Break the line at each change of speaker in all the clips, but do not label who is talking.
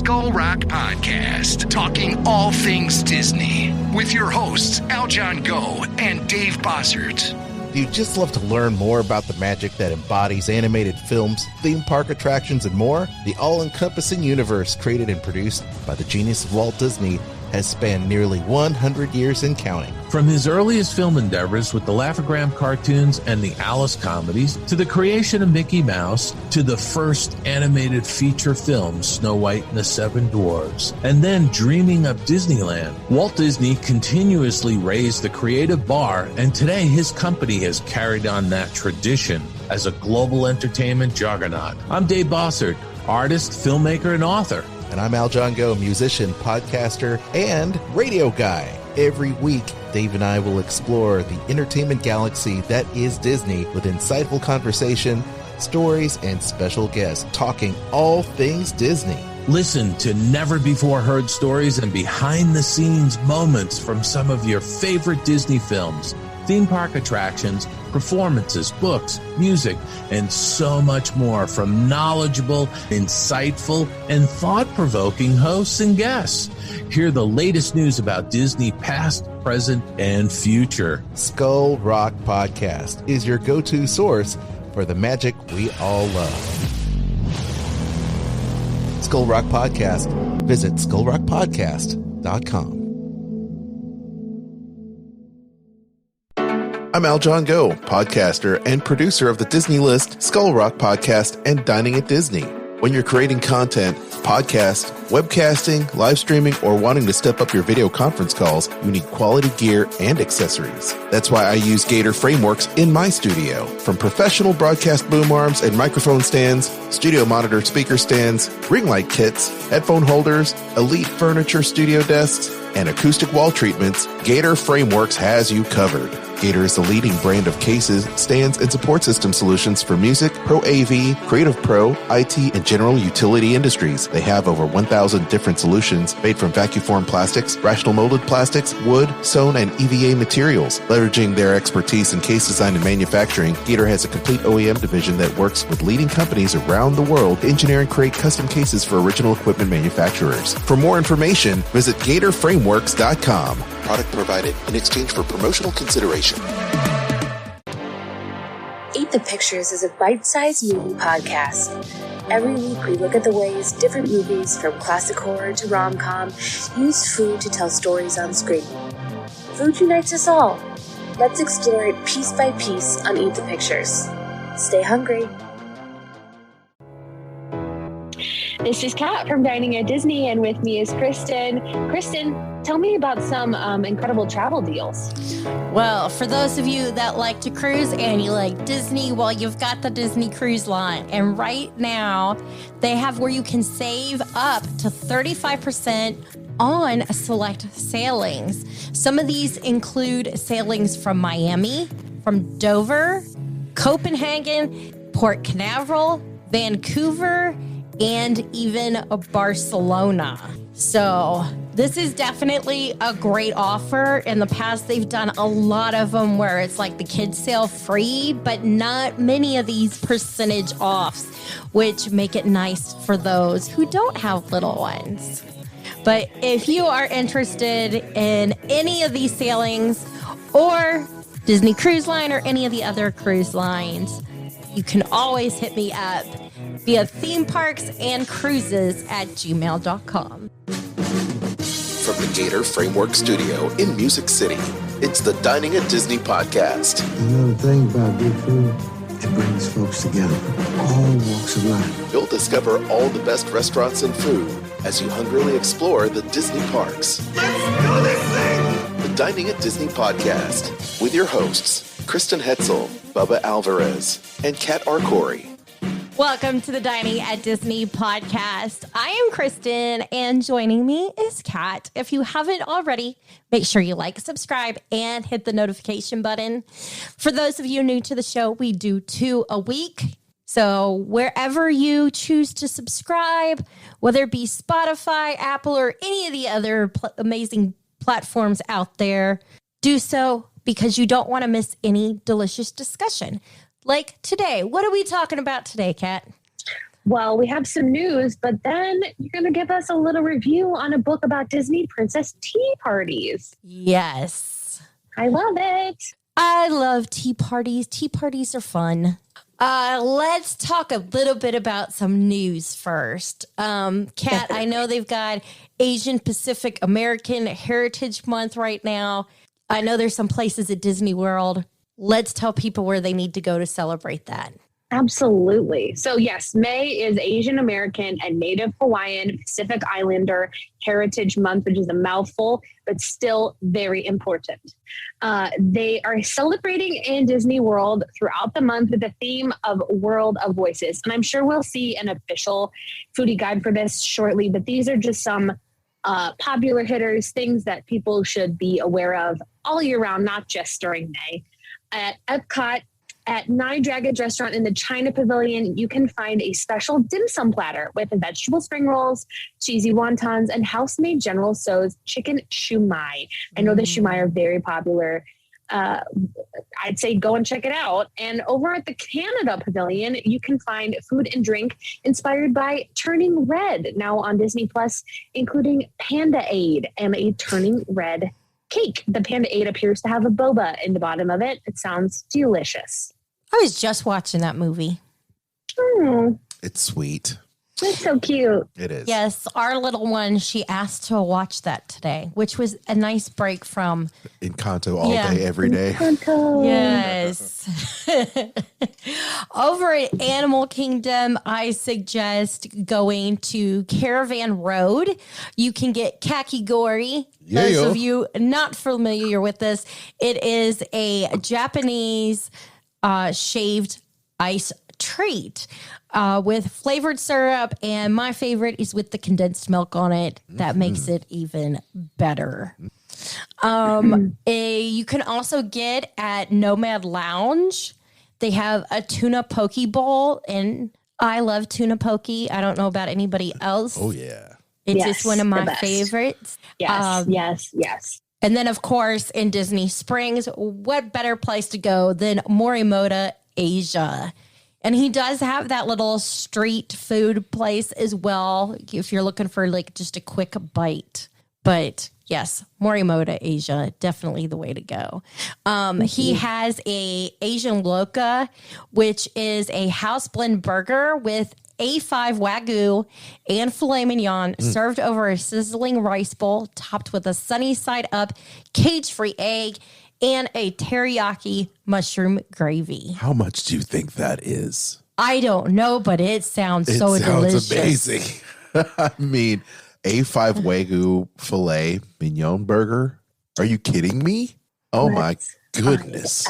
Skull Rock Podcast, talking all things Disney, with your hosts, Aljon Go and Dave Bossert.
Do you just love to learn more about the magic that embodies animated films, theme park attractions, and more? The all-encompassing universe created and produced by the genius of Walt Disney has spanned nearly 100 years and counting.
From his earliest film endeavors with the Laugh-O-Gram cartoons and the Alice comedies, to the creation of Mickey Mouse, to the first animated feature film, Snow White and the Seven Dwarfs, and then dreaming up Disneyland, Walt Disney continuously raised the creative bar, and today his company has carried on that tradition as a global entertainment juggernaut. I'm Dave Bossert, artist, filmmaker, and author.
And I'm Aljon Go, musician, podcaster, and radio guy. Every week, Dave and I will explore the entertainment galaxy that is Disney with insightful conversation, stories, and special guests talking all things Disney.
Listen to never-before-heard stories and behind-the-scenes moments from some of your favorite Disney films, theme park attractions, performances, books, music, and so much more from knowledgeable, insightful, and thought-provoking hosts and guests. Hear the latest news about Disney past, present, and future.
Skull Rock Podcast is your go-to source for the magic we all love. Skull Rock Podcast. Visit skullrockpodcast.com. I'm Aljon Go, podcaster and producer of the Disney List, Skull Rock Podcast, and Dining at Disney. When you're creating content, podcast, webcasting, live streaming, or wanting to step up your video conference calls, you need quality gear and accessories. That's why I use Gator Frameworks in my studio. From professional broadcast boom arms and microphone stands, studio monitor speaker stands, ring light kits, headphone holders, elite furniture studio desks, and acoustic wall treatments, Gator Frameworks has you covered. Gator is the leading brand of cases, stands, and support system solutions for music, Pro AV, Creative Pro, IT, and general utility industries. They have over 1,000 different solutions made from vacuum formed plastics, rational molded plastics, wood, sewn, and EVA materials. Leveraging their expertise in case design and manufacturing, Gator has a complete OEM division that works with leading companies around the world to engineer and create custom cases for original equipment manufacturers. For more information, visit GatorFrameworks.com. Product provided in exchange for promotional consideration.
Eat the Pictures is a bite-sized movie podcast. Every week we look at the ways different movies, from classic horror to rom-com, use food to tell stories on screen. Food unites us all. Let's explore it piece by piece on Eat the Pictures. Stay hungry.
This is Kat from Dining at Disney, and with me is Kristen. Kristen, tell me about some incredible travel deals.
Well, for those of you that like to cruise and you like Disney, well, you've got the Disney Cruise Line. And right now, they have where you can save up to 35% on select sailings. Some of these include sailings from Miami, from Dover, Copenhagen, Port Canaveral, Vancouver, and even Barcelona. So this is definitely a great offer. In the past, they've done a lot of them where it's like the kids sail free, but not many of these percentage offs, which make it nice for those who don't have little ones. But if you are interested in any of these sailings or Disney Cruise Line or any of the other cruise lines, you can always hit me up via themeparksandcruises@gmail.com.
From the Gator Framework Studio in Music City, it's the Dining at Disney podcast.
Another thing about good food, it brings folks together, all walks of life.
You'll discover all the best restaurants and food as you hungrily explore the Disney parks.
Let's do this thing!
The Dining at Disney podcast with your hosts, Kristen Hoetzel, Bubba Alvarez, and Kat Arcori.
Welcome to the Dining at Disney podcast. I am Kristen, and joining me is Kat. If you haven't already, make sure you like, subscribe, and hit the notification button. For those of you new to the show, we do 2 a week. So wherever you choose to subscribe, whether it be Spotify, Apple, or any of the other amazing platforms out there, do so because you don't want to miss any delicious discussion. Like today. What are we talking about today, Kat?
Well, we have some news, but then you're going to give us a little review on a book about Disney princess tea parties.
Yes.
I love it.
I love tea parties. Tea parties are fun. Let's talk a little bit about some news first. Kat, I know they've got Asian Pacific American Heritage Month right now. I know there's some places at Disney World. Let's tell people where they need to go to celebrate that.
Absolutely. So yes, May is Asian American and Native Hawaiian Pacific Islander Heritage Month, which is a mouthful, but still very important. They are celebrating in Disney World throughout the month with the theme of World of Voices. And I'm sure we'll see an official foodie guide for this shortly, but these are just some popular hitters, things that people should be aware of all year round, not just during May. At Epcot, at Nine Dragons Restaurant in the China Pavilion, you can find a special dim sum platter with vegetable spring rolls, cheesy wontons, and house-made General Tso's chicken shumai. I know the shumai are very popular. I'd say go and check it out. And over at the Canada Pavilion, you can find food and drink inspired by Turning Red, now on Disney Plus, including Panda Aid and a Turning Red cake. The Panda Aid appears to have a boba in the bottom of it. It sounds delicious.
I was just watching that movie.
It's sweet.
It's so cute.
It is.
Yes, our little one, she asked to watch that today, which was a nice break from
Encanto all day, every day.
Encanto.
Yes. Over at Animal Kingdom, I suggest going to Caravan Road. You can get kakigori. Those of you not familiar with this, it is a Japanese shaved ice treat with flavored syrup, and my favorite is with the condensed milk on it. That makes it even better. You can also get at Nomad Lounge. They have a tuna poke bowl, and I love tuna poke. I don't know about anybody else.
Oh, yeah.
It's just one of my favorites.
Yes, yes.
And then, of course, in Disney Springs, what better place to go than Morimoto Asia? And he does have that little street food place as well, if you're looking for like just a quick bite. But yes, Morimoto Asia, definitely the way to go. He has a Asian Loca, which is a house blend burger with A5 Wagyu and filet mignon served over a sizzling rice bowl, topped with a sunny side up cage-free egg and a teriyaki mushroom gravy.
How much do you think that is?
I don't know, but it sounds delicious.
It sounds amazing. I mean, A5 Wagyu filet mignon burger. Are you kidding me? Oh, my goodness.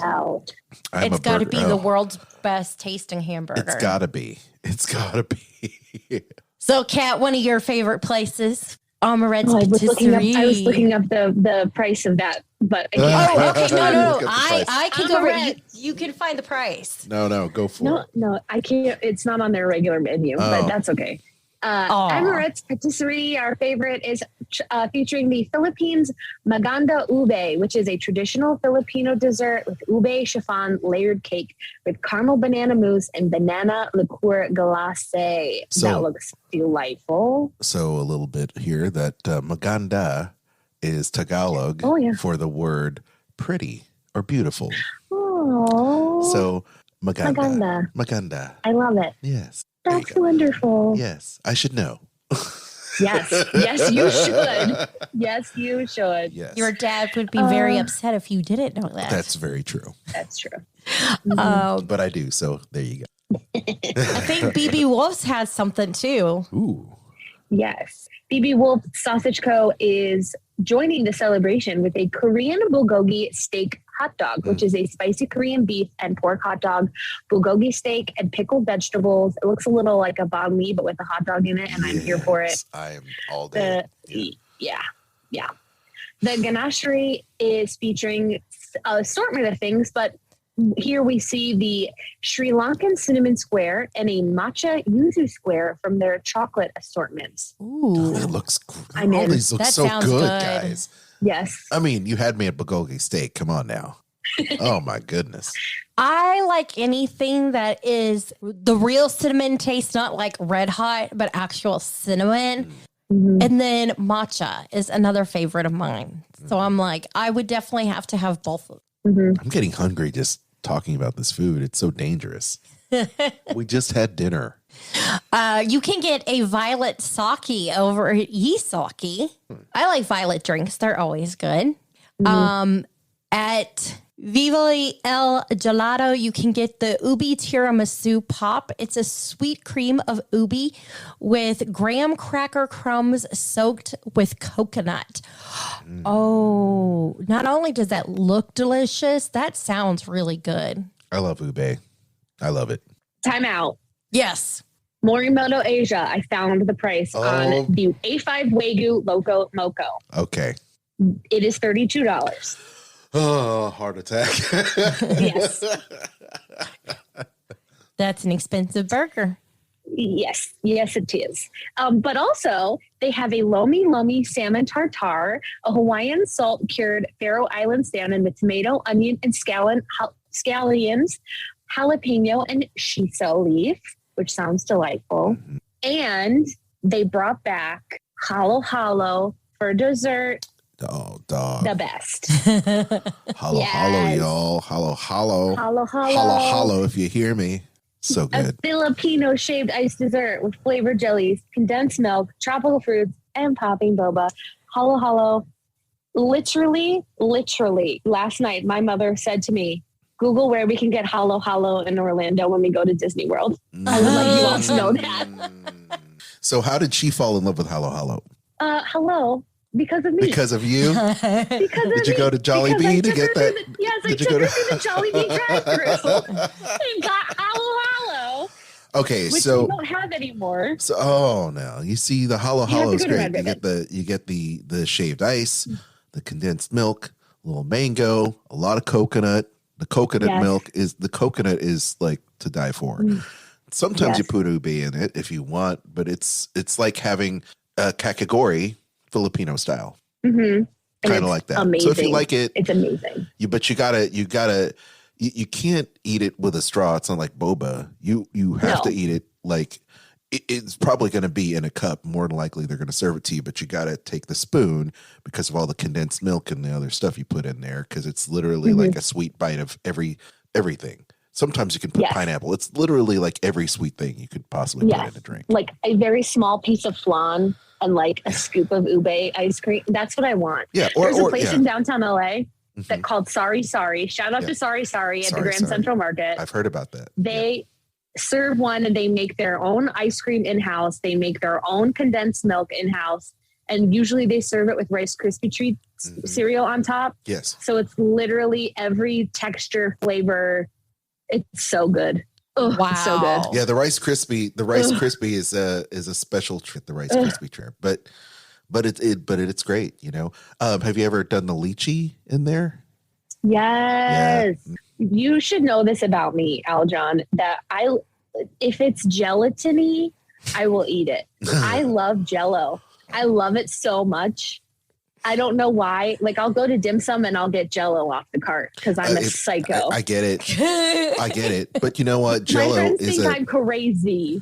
It's got to be the world's best tasting hamburger.
It's got to be. It's got to be.
So, Kat, one of your favorite places, Amaret's
Patisserie. I was looking up the price of that, but I can't.
Okay. No. I can go over. You can find the price.
No, go for it.
No, I can't. It's not on their regular menu, but that's okay. Amaret's Patisserie, our favorite, is featuring the Philippines Maganda Ube, which is a traditional Filipino dessert with ube chiffon layered cake with caramel banana mousse and banana liqueur glace. That looks delightful.
So a little bit here that Maganda is Tagalog for the word pretty or beautiful.
Oh,
so Maganda.
I love it.
Yes.
That's wonderful.
Yes, I should know.
Yes, you should. Yes, you should.
Yes.
Your dad would be very upset if you didn't know that.
That's very true.
That's true.
But I do, so there you go.
I think BB Wolf's has something too.
Ooh.
Yes. BB Wolf Sausage Co. is joining the celebration with a Korean bulgogi steak hot dog, which is a spicy Korean beef and pork hot dog, bulgogi steak, and pickled vegetables. It looks a little like a banh mi, but with a hot dog in it, and I'm here for it.
I am all day.
Yeah. The ganachery is featuring an assortment of things, but here we see the Sri Lankan cinnamon square and a matcha yuzu square from their chocolate assortments.
Ooh,
it looks. All these look so good, guys.
Yes.
I mean, you had me at bulgogi steak. Come on now. Oh my goodness.
I like anything that is the real cinnamon taste, not like red hot, but actual cinnamon.
Mm-hmm.
And then matcha is another favorite of mine. So I'm like, I would definitely have to have both of them.
Mm-hmm.
I'm getting hungry just talking about this food. It's so dangerous. We just had dinner.
You can get a violet sake over at Yisaki. I like violet drinks. They're always good.
Mm-hmm.
At Viva El Gelato, you can get the Ubi Tiramisu Pop. It's a sweet cream of ubi with graham cracker crumbs soaked with coconut. Oh, not only does that look delicious, that sounds really good.
I love ube. I love it.
Time out.
Yes.
Morimoto Asia, I found the price on the A5 Wagyu Loco Moco.
Okay.
It is $32.
Oh, heart attack.
Yes.
That's an expensive burger.
Yes, it is. But also, they have a lomi salmon tartare, a Hawaiian salt cured Faroe Island salmon with tomato, onion, and scallions, jalapeno, and shiso leaf, which sounds delightful.
Mm-hmm.
And they brought back halo halo for dessert.
Oh, dog.
The best.
Halo,
Yes.
halo, y'all. Halo, halo.
Halo halo.
Halo, halo, if you hear me. So
A
good.
Filipino shaved ice dessert with flavored jellies, condensed milk, tropical fruits, and popping boba. Halo halo. Literally, last night, my mother said to me, Google where we can get halo halo in Orlando when we go to Disney World. I would like you all to know that.
So how did she fall in love with halo, halo?
Hello. Because of me.
Because of you?
Because of
Did you
me.
go to Jollibee to get that?
Yes, I
Did you
took
go
her
to-
through the Jollibee drive-thru and got halo halo,
Okay,
which
so
we don't have anymore.
oh no, you see the halo
You have
halo
to
is
go to
great.
Red
You get the shaved ice, the condensed milk, a little mango, a lot of coconut. The coconut
Yes.
coconut is like to die for. Sometimes you put ube in it if you want, but it's like having a kakigori Filipino style.
Mm-hmm.
Kind of like that.
Amazing.
So if you like it,
it's amazing.
you can't eat it with a straw. It's not like boba. You have to eat it like it's probably going to be in a cup. More than likely, they're going to serve it to you, but you got to take the spoon because of all the condensed milk and the other stuff you put in there. Because it's literally like a sweet bite of everything. Sometimes you can put pineapple. It's literally like every sweet thing you could possibly put in a drink.
Like a very small piece of flan and like a scoop of ube ice cream. That's what I want.
Yeah,
There's a place in downtown LA that called Sorry. Shout out to Sorry at the Grand Central Market.
I've heard about that.
They serve one and they make their own ice cream in-house. They make their own condensed milk in-house. And usually they serve it with Rice Krispie treat cereal on top.
Yes.
So it's literally every texture, flavor. It's so good. Ugh,
Wow.
It's so good.
Yeah, the Rice Krispie is a special treat, the Rice Krispie treat. But it's great, you know. Have you ever done the lychee in there?
Yes. Yeah. You should know this about me, Aljon, that if it's gelatiny, I will eat it. I love Jell-O. I love it so much. I don't know why. Like, I'll go to dim sum and I'll get Jell-O off the cart because I'm a psycho.
I get it. I get it. But you know what? Jell-O
My friends think I'm crazy.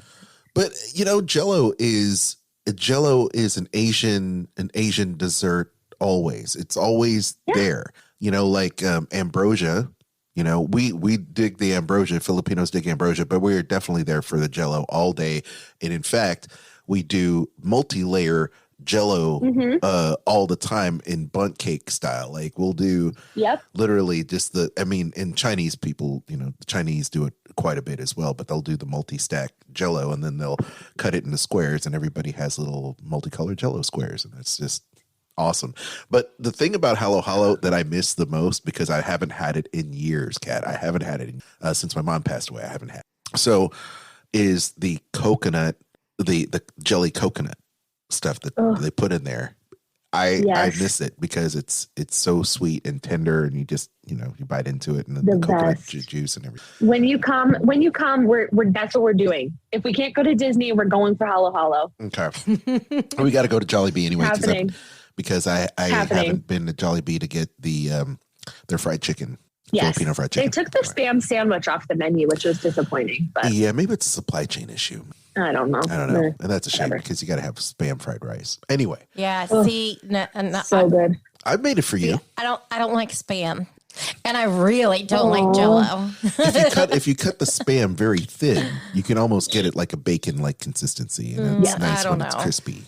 But you know, Jell-O is an Asian dessert always. It's always there. You know, like ambrosia. You know, we dig the ambrosia. Filipinos dig ambrosia, but we're definitely there for the Jell-O all day. And in fact, we do multi-layer Jell-O all the time in bundt cake style. Like we'll do literally just and Chinese people, you know, the Chinese do it quite a bit as well, but they'll do the multi-stack Jell-O and then they'll cut it into squares and everybody has little multicolored Jell-O squares. And it's just awesome. But the thing about Halo Halo that I miss the most, because I haven't had it in years, Kat, I haven't had it since my mom passed away. I haven't had it. So is the coconut, the jelly coconut stuff that they put in there. I miss it because it's so sweet and tender, and you just, you know, you bite into it and the coconut juice and everything.
When you come, we're that's what we're doing. If we can't go to Disney, we're going for Halo Halo.
Okay. We got to go to Jollibee anyway because I haven't been to Jollibee to get the their fried chicken.
Yes.
Filipino fried chicken.
They took the spam sandwich off the menu, which was disappointing. But
Yeah, maybe it's a supply chain issue.
I don't know.
And that's a shame
Whatever.
because you got to have spam fried rice. Anyway.
Yeah.
Ugh.
See,
So good.
I've made it for you.
I don't like spam, and I really don't like Jell-O.
If you cut the spam very thin, you can almost get it like a bacon-like consistency, and it's nice when it's crispy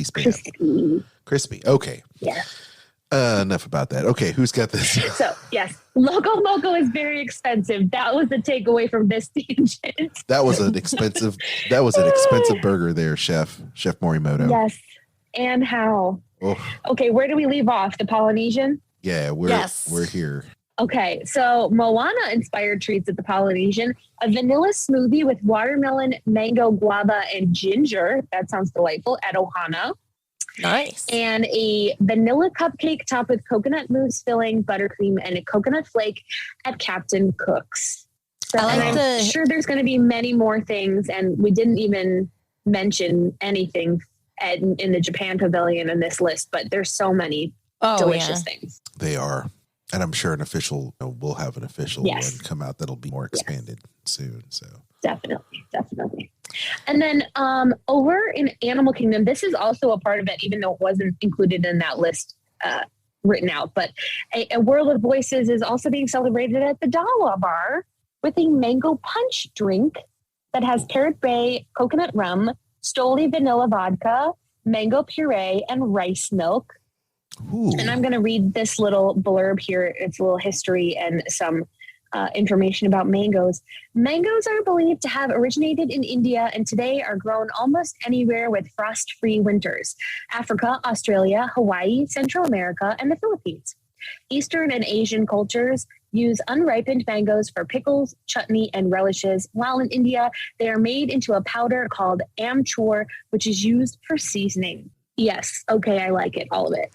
spam. Crispy. Okay.
Yeah.
Enough about that. Okay, who's got this?
So yes, Loco Moco is very expensive. That was the takeaway from this tangent.
That was an expensive burger there, Chef Morimoto.
Yes. And how?
Oh.
Okay, where do we leave off? The Polynesian?
Yeah, we're here.
Okay, so Moana inspired treats at the Polynesian. A vanilla smoothie with watermelon, mango, guava, and ginger. That sounds delightful at Ohana.
Nice.
And a vanilla cupcake topped with coconut mousse filling, buttercream, and a coconut flake at Captain Cook's. So, I'm sure there's going to be many more things, and we didn't even mention anything in the Japan Pavilion in this list, but there's so many delicious things.
They are. And I'm sure we'll have an official one come out that'll be more expanded soon. So
Definitely. And then over in Animal Kingdom, this is also a part of it, even though it wasn't included in that list written out. But a World of Voices is also being celebrated at the Dawa Bar with a mango punch drink that has Parrot Bay coconut rum, Stoli vanilla vodka, mango puree, and rice milk.
Ooh.
And I'm going to read this little blurb here. It's a little history and some information about mangoes. Mangoes are believed to have originated in India and today are grown almost anywhere with frost-free winters. Africa, Australia, Hawaii, Central America, and the Philippines. Eastern and Asian cultures use unripened mangoes for pickles, chutney, and relishes, while in India, they are made into a powder called amchur, which is used for seasoning. Yes. Okay. I like it. All of it.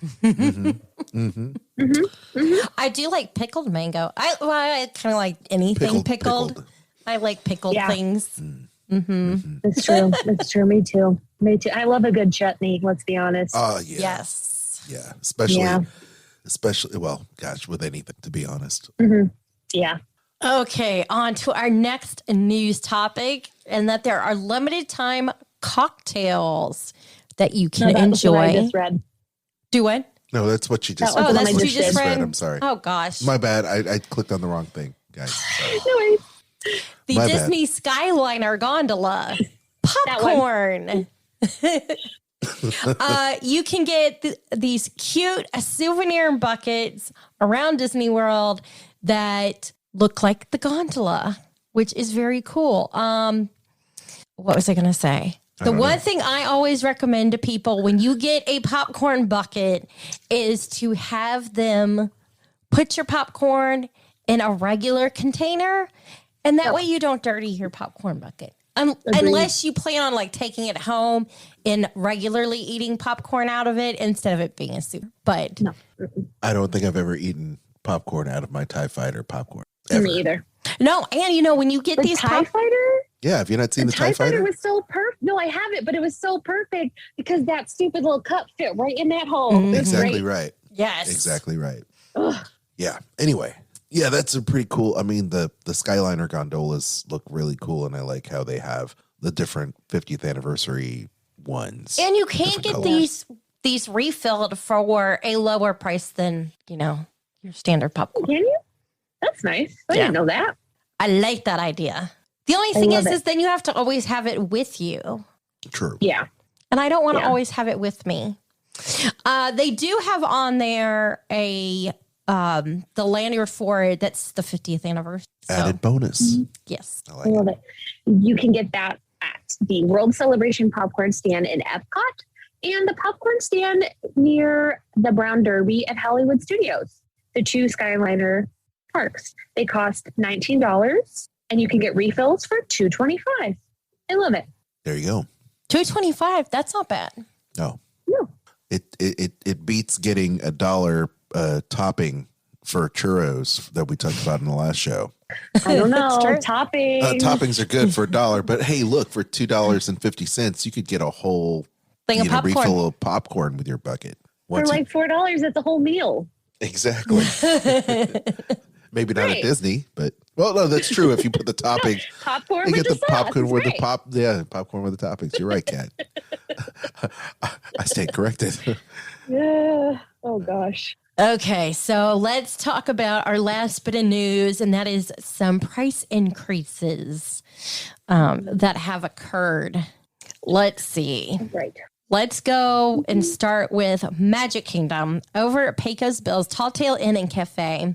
I do like pickled mango. I kind of like anything pickled. I like pickled things.
That's true. That's true. Me too. I love a good chutney. Let's be honest.
Oh, yeah.
Yes.
Yeah. Especially, well, gosh, with anything, to be honest.
Yeah.
Okay. On to our next news topic, and that there are limited time cocktails that you can enjoy.
I just read.
Do what?
No, that's what you just
read.
Oh, that's what you just read?
I'm sorry.
Oh, gosh.
My bad. I clicked on the wrong thing, guys. Sorry.
No worries.
The Disney Skyliner gondola. Popcorn. You can get these cute souvenir buckets around Disney World that look like the gondola, which is very cool. What was I going to say? The one thing I always recommend to people when you get a popcorn bucket is to have them put your popcorn in a regular container, and that way you don't dirty your popcorn bucket. Unless you plan on like taking it home and regularly eating popcorn out of it instead of it being a soup. But
no.
I don't think I've ever eaten popcorn out of my TIE Fighter popcorn. Ever.
Me either.
No, and when you get these
TIE Fighter?
Yeah, have you not seen the TIE Fighter?
Was so perfect. No, I haven't, but it was so perfect because that stupid little cup fit right in that hole.
Exactly right.
Yes.
Exactly right. Yeah. Anyway, yeah, that's a pretty cool. I mean, the Skyliner gondolas look really cool, and I like how they have the different 50th anniversary ones.
And you can get these refilled for a lower price than, your standard popcorn.
Can you? That's nice. I didn't know that.
I like that idea. The only thing is then you have to always have it with you.
True.
Yeah.
And I don't want to always have it with me. They do have on there the lanyard for it. That's the 50th anniversary.
Added bonus.
Yes.
I love it. You can get that at the World Celebration Popcorn Stand in Epcot and the popcorn stand near the Brown Derby at Hollywood Studios, the two Skyliner parks. They cost $19. And you can get refills for $2.25. I love it.
There you go.
$2.25. That's not bad.
No. It beats getting $1 topping for churros that we talked about in the last show.
I don't know. Toppings.
Toppings are good for $1, but hey, look, for $2.50, you could get a whole
thing of popcorn.
Refill of popcorn with your bucket.
For like $4, that's a whole meal.
Exactly. Maybe not
Right.
at Disney, but well, no, that's true. If you put the toppings,
Popcorn
you
with
get
the
the popcorn
sauce,
with
right.
popcorn with the toppings. You're right, Kat. I stand corrected.
Yeah. Oh gosh.
Okay, so let's talk about our last bit of news, and that is some price increases that have occurred. Let's see.
Right.
Let's go and start with Magic Kingdom. Over at Pecos Bill's Tall Tale Inn and Cafe,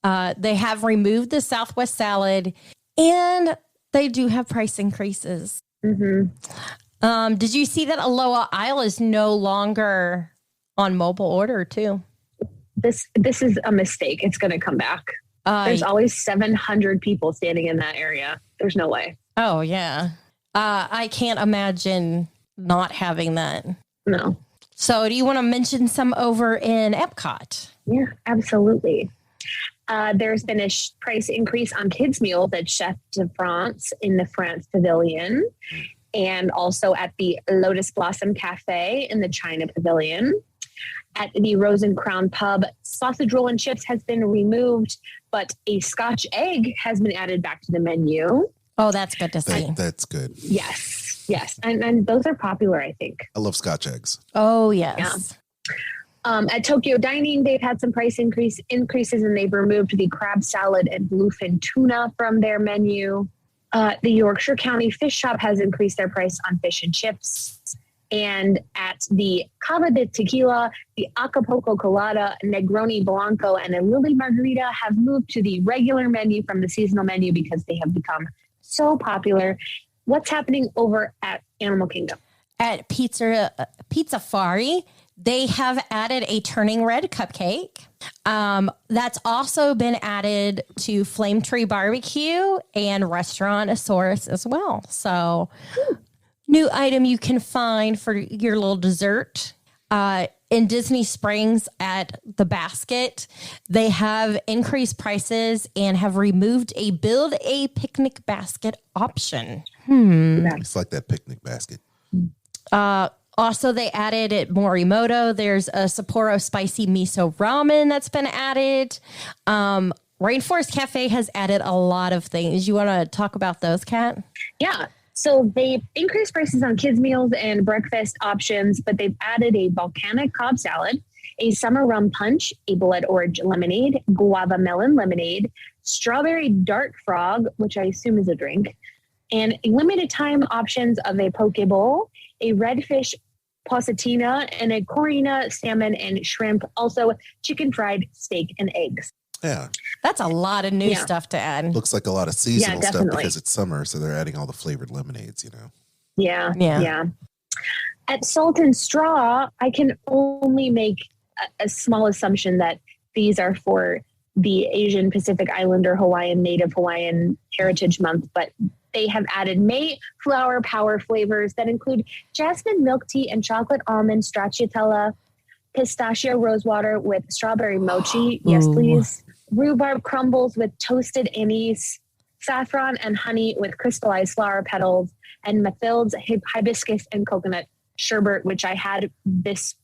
they have removed the Southwest salad, and they do have price increases.
Mm-hmm.
Did you see that Aloha Isle is no longer on mobile order too?
This is a mistake. It's going to come back. There's always 700 people standing in that area. There's no way.
Oh, yeah. I can't imagine not having that.
No.
So do you want to mention some over in Epcot?
Yeah, absolutely. There's been a price increase on kids' meals at Chef de France in the France Pavilion, and also at the Lotus Blossom Cafe in the China Pavilion. At the Rose and Crown Pub, sausage roll and chips has been removed, but a Scotch egg has been added back to the menu.
Oh, that's good to see.
That's good.
Yes. And those are popular, I think.
I love Scotch eggs.
Oh, yes.
Yeah. At Tokyo Dining, they've had some price increases, and they've removed the crab salad and bluefin tuna from their menu. The Yorkshire County Fish Shop has increased their price on fish and chips. And at the Cava de Tequila, the Acapulco Colada, Negroni Blanco, and a Lily Margarita have moved to the regular menu from the seasonal menu because they have become so popular. What's happening over at Animal Kingdom?
At Pizzafari, they have added a turning red cupcake. That's also been added to Flame Tree Barbecue and Restaurantosaurus as well. So... new item you can find for your little dessert. In Disney Springs at the Basket, they have increased prices and have removed a build a picnic basket option.
It's like that picnic basket.
Also, they added at Morimoto, there's a Sapporo spicy miso ramen that's been added. Rainforest Cafe has added a lot of things. You want to talk about those, Kat?
Yeah. So they've increased prices on kids' meals and breakfast options, but they've added a volcanic Cobb salad, a summer rum punch, a blood orange lemonade, guava melon lemonade, strawberry dart frog, which I assume is a drink, and limited time options of a poke bowl, a redfish possetina, and a corina salmon and shrimp, also chicken fried steak and eggs.
Yeah.
That's a lot of new stuff to add.
Looks like a lot of seasonal stuff
definitely.
because it's summer, so they're adding all the flavored lemonades, you know.
Yeah. At Salt and Straw, I can only make a small assumption that these are for the Asian Pacific Islander Hawaiian Native Hawaiian Heritage Month, but they have added Mayflower Power flavors that include jasmine milk tea and chocolate almond stracciatella, pistachio rosewater with strawberry mochi. Yes, please. Rhubarb crumbles with toasted anise, saffron and honey with crystallized flower petals, and Mathilde's hibiscus and coconut sherbet, which I had this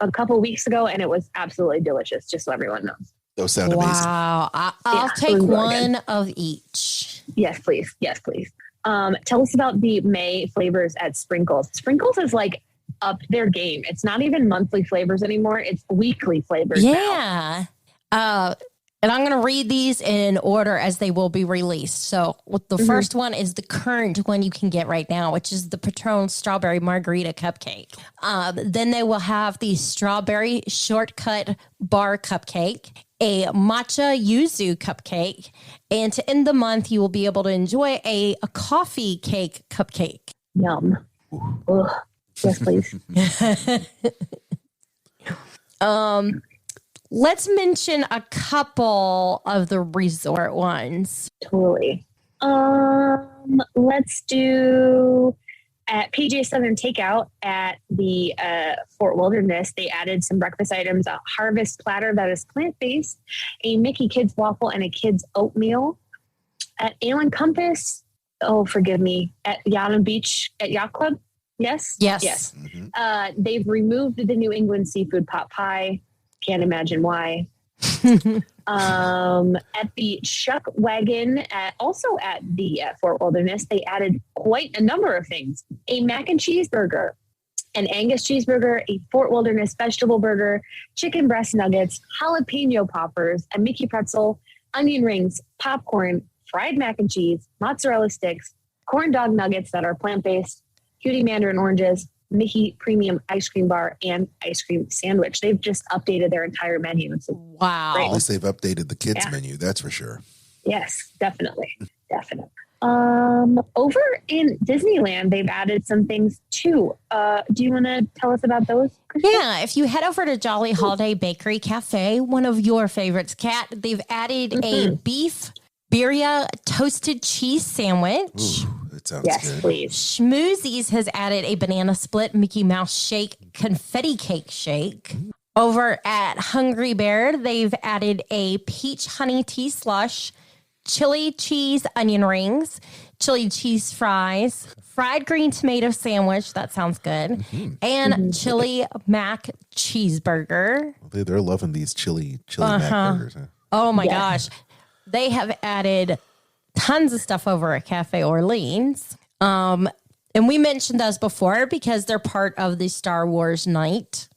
a couple weeks ago, and it was absolutely delicious, just so everyone knows.
Those sound amazing.
Wow. I'll take one of each.
Yes, please. Tell us about the May flavors at Sprinkles. Sprinkles is like up their game. It's not even monthly flavors anymore. It's weekly flavors now.
And I'm going to read these in order as they will be released. So the first one is the current one you can get right now, which is the Patron Strawberry Margarita Cupcake. Then they will have the Strawberry Shortcut Bar Cupcake, a Matcha Yuzu Cupcake, and to end the month, you will be able to enjoy a coffee cake cupcake.
Yum. Ugh. Yes, please.
Let's mention a couple of the resort ones.
Totally. Let's do at PJ Southern Takeout at the Fort Wilderness. They added some breakfast items: a harvest platter that is plant-based, a Mickey Kids waffle, and a kids oatmeal. At Ale and Compass, at Yacht Beach at Yacht Club. Yes.
Mm-hmm.
They've removed the New England seafood pot pie. Can't imagine why. At the Shuck Wagon, also at the Fort Wilderness, they added quite a number of things. A mac and cheese burger, an Angus cheeseburger, a Fort Wilderness vegetable burger, chicken breast nuggets, jalapeno poppers, a Mickey pretzel, onion rings, popcorn, fried mac and cheese, mozzarella sticks, corn dog nuggets that are plant-based, cutie mandarin oranges, Mickey premium ice cream bar, and ice cream sandwich. They've just updated their entire menu.
Wow.
At least they've updated the kids menu. That's for sure.
Yes, definitely. Definitely. Over in Disneyland, they've added some things too. Do you want to tell us about those, Kristen?
Yeah, if you head over to Jolly Holiday Bakery Cafe, one of your favorites, Kat, they've added a beef birria toasted cheese sandwich.
Ooh, that sounds
yes,
good.
Please.
Schmoozies has added a banana split Mickey Mouse shake confetti cake shake. Over at Hungry Bear, they've added a peach honey tea slush, chili cheese onion rings, chili cheese fries, fried green tomato sandwich. That sounds good. And chili mac cheeseburger.
They're loving these chili mac burgers. Huh?
Oh my gosh. They have added tons of stuff over at Cafe Orleans. And we mentioned those before because they're part of the Star Wars night.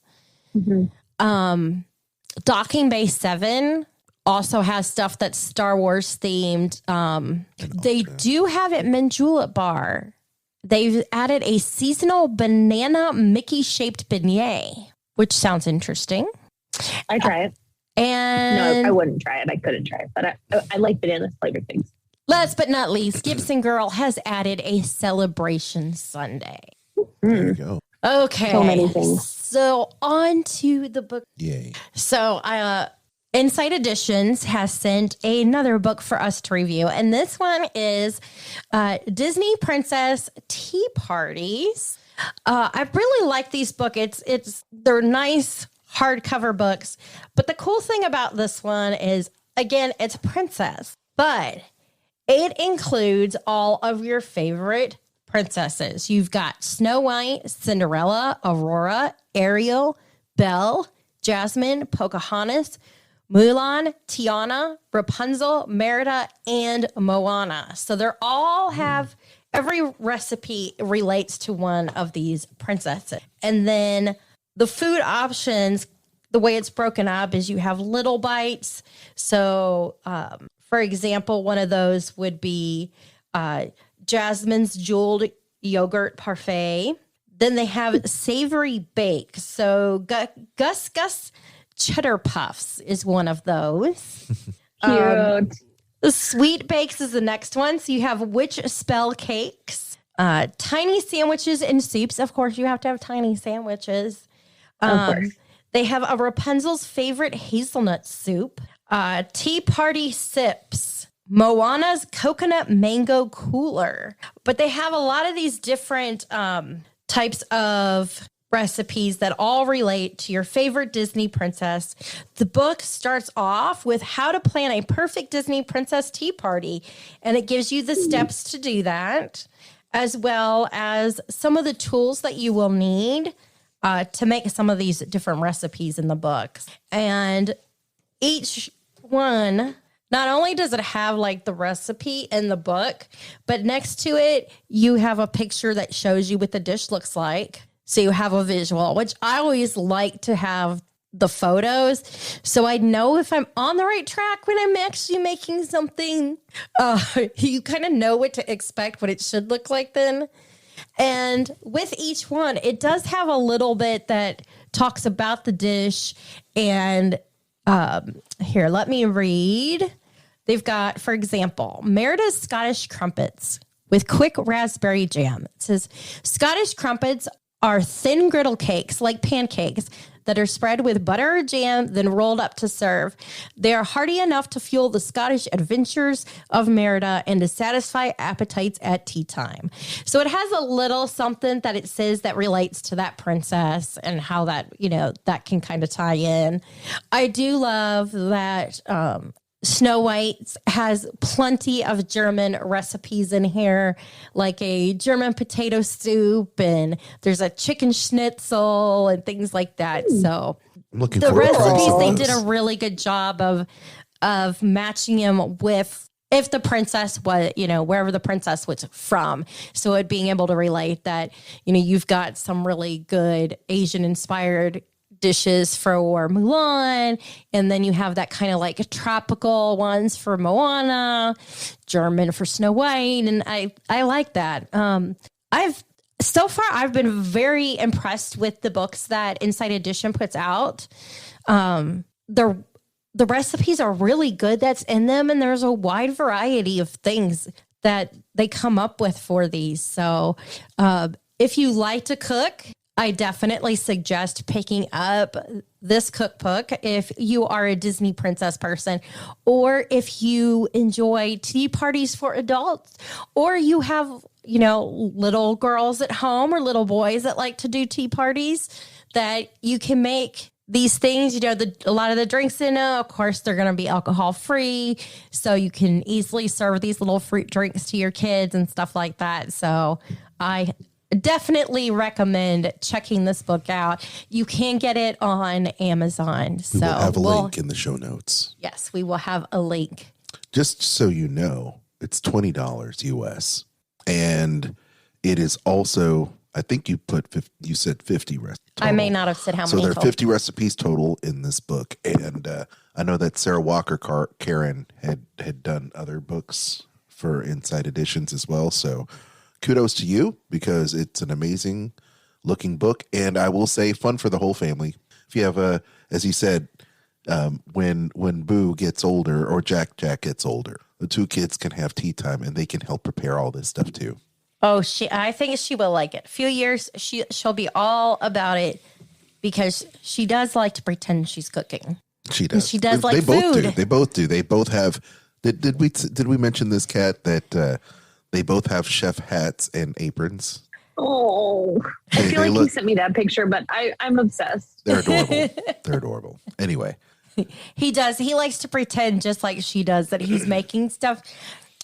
Docking Bay 7 also has stuff that's Star Wars themed. They do have at Mint Julep Bar. They've added a seasonal banana Mickey shaped beignet, which sounds interesting.
I try it.
And
no, I wouldn't try it. I couldn't try it, but I like banana flavored things.
Last but not least, Gibson Girl has added a celebration sundae.
There you go.
Okay.
So many things.
So on to the book.
Yay.
So Insight Editions has sent another book for us to review. And this one is Disney Princess Tea Parties. I really like these books. They're nice hardcover books. But the cool thing about this one is, again, it's a princess, but it includes all of your favorite princesses. You've got Snow White, Cinderella, Aurora, Ariel, Belle, Jasmine, Pocahontas, Mulan, Tiana, Rapunzel, Merida, and Moana. So they're all have, every recipe relates to one of these princesses. And then the food options, the way it's broken up is you have little bites. So, for example, one of those would be Jasmine's jeweled yogurt parfait. Then they have savory bake. So Gus cheddar puffs is one of those.
Cute.
The sweet bakes is the next one. So you have witch spell cakes, tiny sandwiches and soups. Of course, you have to have tiny sandwiches.
Of course.
They have a Rapunzel's favorite hazelnut soup, tea party sips, Moana's coconut mango cooler. But they have a lot of these different types of recipes that all relate to your favorite Disney princess. The book starts off with how to plan a perfect Disney princess tea party, and it gives you the steps to do that, as well as some of the tools that you will need to make some of these different recipes in the books. And each one, not only does it have like the recipe in the book, but next to it, you have a picture that shows you what the dish looks like. So you have a visual, which I always like to have the photos so I know if I'm on the right track when I'm actually making something. You kind of know what to expect, what it should look like then. And with each one, it does have a little bit that talks about the dish. And here, let me read. They've got, for example, Merida's Scottish crumpets with quick raspberry jam. It says, Scottish crumpets are thin griddle cakes like pancakes that are spread with butter or jam, then rolled up to serve. They are hearty enough to fuel the Scottish adventures of Merida and to satisfy appetites at tea time. So it has a little something that it says that relates to that princess and how that, that can kind of tie in. I do love that Snow White has plenty of German recipes in here, like a German potato soup, and there's a chicken schnitzel and things like that. So
I'm looking
the
for
recipes, they did a really good job of matching them with if the princess was, wherever the princess was from. So it being able to relate that, you've got some really good Asian inspired dishes for Mulan, and then you have that kind of like tropical ones for Moana, German for Snow White, and I like that. I've been very impressed with the books that Inside Edition puts out. The recipes are really good that's in them, and there's a wide variety of things that they come up with for these. So if you like to cook, I definitely suggest picking up this cookbook if you are a Disney princess person, or if you enjoy tea parties for adults, or you have, little girls at home or little boys that like to do tea parties, that you can make these things. A lot of the drinks in it, of course, they're going to be alcohol free. So you can easily serve these little fruit drinks to your kids and stuff like that. So I definitely recommend checking this book out. You can get it on Amazon.
We will have a link in the show notes.
Yes, we will have a link.
Just so you know, it's $20 US. And it is also, I think you said 50 recipes.
I may not have said how many.
So there are 50 recipes total in this book. And I know that Sarah Walker Karen had done other books for Inside Editions as well. So kudos to you, because it's an amazing looking book. And I will say, fun for the whole family. If you have as you said, when Boo gets older or Jack gets older, the two kids can have tea time and they can help prepare all this stuff too.
Oh, I think she will like it. A few years, she'll be all about it, because she does like to pretend she's cooking.
She does.
And she does like
food.
food.
They both do. They both have. Did we mention this, Kat, that they both have chef hats and aprons?
Oh, I feel like you sent me that picture, but I'm obsessed.
They're adorable. They're adorable. Anyway.
He does. He likes to pretend, just like she does, that he's making stuff.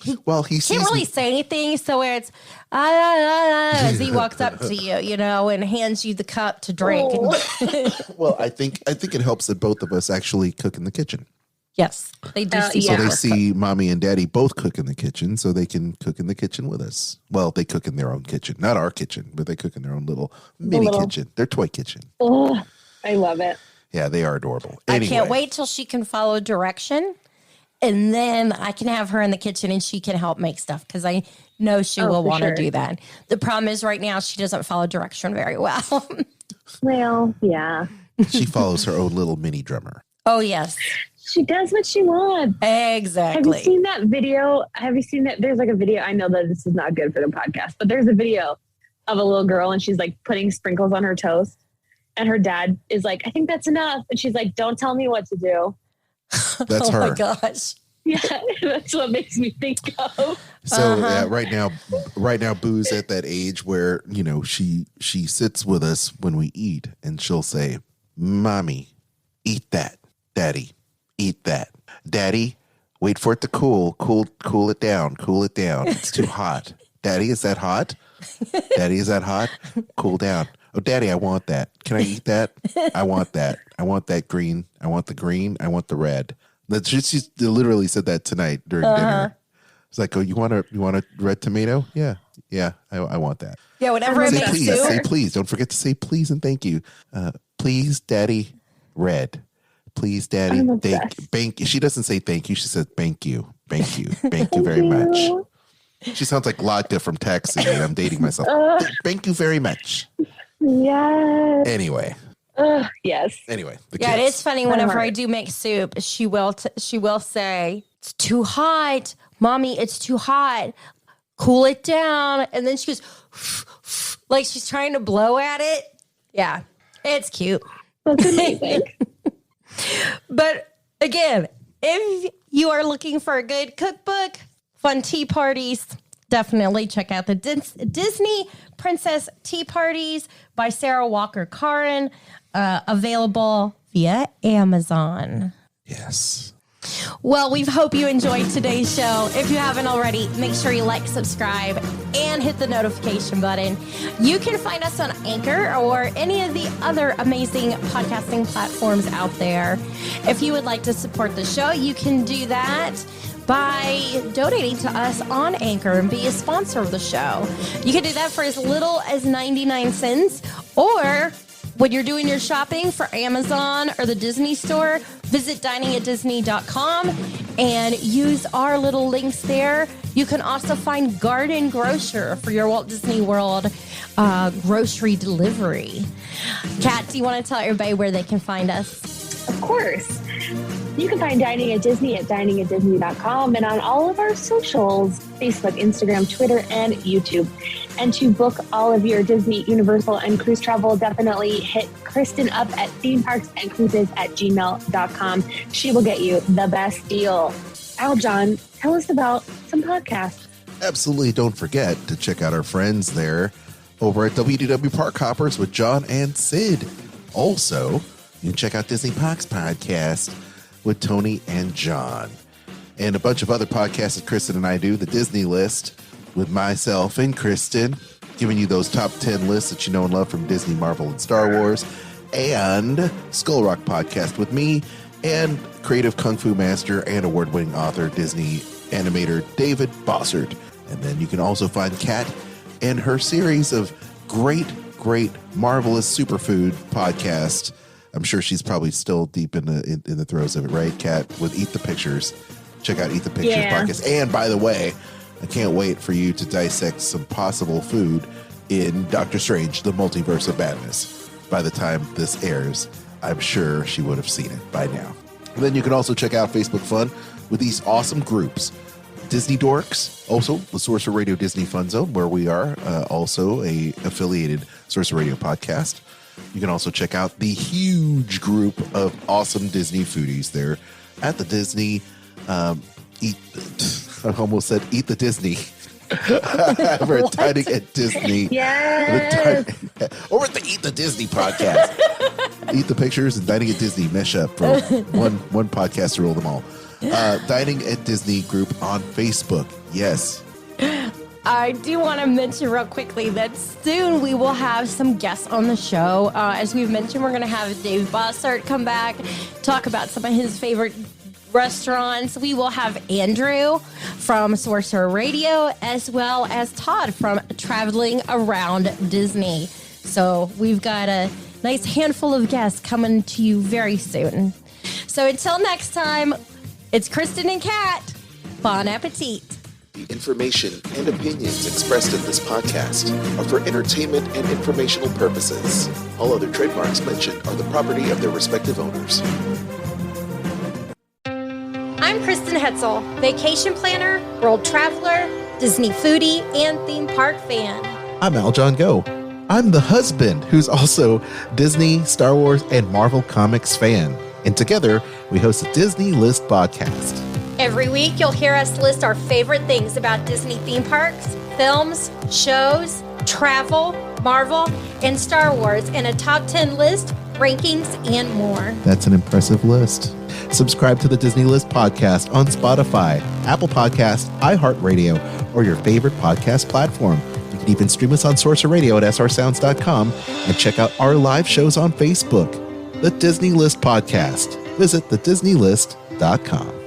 He can't really say anything, so it's as he walks up to you, and hands you the cup to drink.
Oh.
Well, I think it helps that both of us actually cook in the kitchen.
Yes, they do.
So they see mommy and daddy both cook in the kitchen, so they can cook in the kitchen with us. Well, they cook in their own kitchen, not our kitchen, but they cook in their own little mini kitchen, their toy kitchen.
Oh, I love it.
Yeah, they are adorable.
Anyway. I can't wait till she can follow direction, and then I can have her in the kitchen and she can help make stuff, because I know she will want to do that. The problem is right now she doesn't follow direction very well.
Well, yeah.
She follows her own little mini drummer.
Oh, yes.
She does what she wants.
Exactly.
Have you seen that video? Have you seen that? There's like a video. I know that this is not good for the podcast, but there's a video of a little girl and she's like putting sprinkles on her toast. And her dad is like, I think that's enough. And she's like, don't tell me what to do.
That's her.
Oh my gosh.
Yeah, that's what makes me think of.
So right now, Boo's at that age where, she sits with us when we eat and she'll say, Mommy, eat that. Daddy, eat that. Daddy, wait for it to cool it down. Cool it down. It's too hot. Daddy, is that hot? Daddy, is that hot? Cool down. Oh, Daddy, I want that. Can I eat that? I want that. I want that green. I want the green. I want the red. She literally said that tonight during dinner. It's like, oh, you want a red tomato? Yeah. I want that.
Yeah, whatever it makes you.
Say please. Don't forget to say please and thank you. Please, Daddy, red. Please, Daddy, thank you. She doesn't say thank you. She says thank you. Thank you. Thank you very much. She sounds like Ladka from Taxi, and I'm dating myself. Thank you very much.
Yes.
Anyway.
Yes.
Anyway.
It is funny. Whenever I do make soup, she will say, it's too hot. Mommy, it's too hot. Cool it down. And then she goes, like she's trying to blow at it. Yeah. It's cute.
That's amazing.
But again, if you are looking for a good cookbook, fun tea parties, definitely check out the Disney Princess Tea Parties by Sarah Walker Karen, available via Amazon.
Yes.
Well, we hope you enjoyed today's show. If you haven't already, make sure you like, subscribe, and hit the notification button. You can find us on Anchor or any of the other amazing podcasting platforms out there. If you would like to support the show, you can do that by donating to us on Anchor and be a sponsor of the show. You can do that for as little as 99 cents, or when you're doing your shopping for Amazon or the Disney store, visit diningatdisney.com and use our little links there. You can also find Garden Grocer for your Walt Disney World grocery delivery. Kat, do you want to tell everybody where they can find us?
Of course. You can find Dining at Disney at diningatdisney.com and on all of our socials, Facebook, Instagram, Twitter, and YouTube. And to book all of your Disney, Universal, and cruise travel, definitely hit Kristen up at themeparksandcruises@gmail.com. She will get you the best deal. Aljon, tell us about some podcasts.
Absolutely. Don't forget to check out our friends there over at WDW Park Hoppers with John and Sid. Also, you can check out Disney Parks Podcast with Tony and John. And a bunch of other podcasts that Kristen and I do, the Disney List with myself and Kristen, giving you those top 10 lists that you know and love from Disney, Marvel, and Star Wars. And Skull Rock Podcast with me and creative Kung Fu master and award-winning author, Disney animator David Bossert. And then you can also find Kat and her series of great, marvelous superfood podcast. I'm sure she's probably still deep in the throes of it, right, Kat? With Eat the Pictures. Check out Eat the Pictures podcast. And by the way, I can't wait for you to dissect some possible food in Doctor Strange, the Multiverse of Madness. By the time this airs, I'm sure she would have seen it by now. And then you can also check out Facebook Fun with these awesome groups. Disney Dorks, also the Sorcerer Radio Disney Fun Zone, where we are also a affiliated Sorcerer Radio podcast. You can also check out the huge group of awesome Disney foodies there at the Disney I almost said Eat the Disney. We're Dining at Disney.
Yes.
Over at the Eat the Disney podcast. Eat the Pictures and Dining at Disney mesh up for one podcast to rule them all. Dining at Disney group on Facebook. Yes.
I do want to mention real quickly that soon we will have some guests on the show. As we've mentioned, we're going to have Dave Bossert come back, talk about some of his favorite restaurants. We will have Andrew from Sorcerer Radio, as well as Todd from Traveling Around Disney. So we've got a nice handful of guests coming to you very soon. So until next time, it's Kristen and Kat. Bon appetit.
The information and opinions expressed in this podcast are for entertainment and informational purposes. All other trademarks mentioned are the property of their respective owners.
I'm Kristen Hoetzel, vacation planner, world traveler, Disney foodie, and theme park fan.
I'm Aljon Go. I'm the husband who's also Disney, Star Wars, and Marvel Comics fan. And together, we host the Disney List podcast.
Every week, you'll hear us list our favorite things about Disney theme parks, films, shows, travel, Marvel, and Star Wars in a top 10 list, rankings, and more.
That's an impressive list. Subscribe to the Disney List podcast on Spotify, Apple Podcasts, iHeartRadio, or your favorite podcast platform. You can even stream us on Sorcerer Radio at srsounds.com and check out our live shows on Facebook. The Disney List podcast. Visit thedisneylist.com.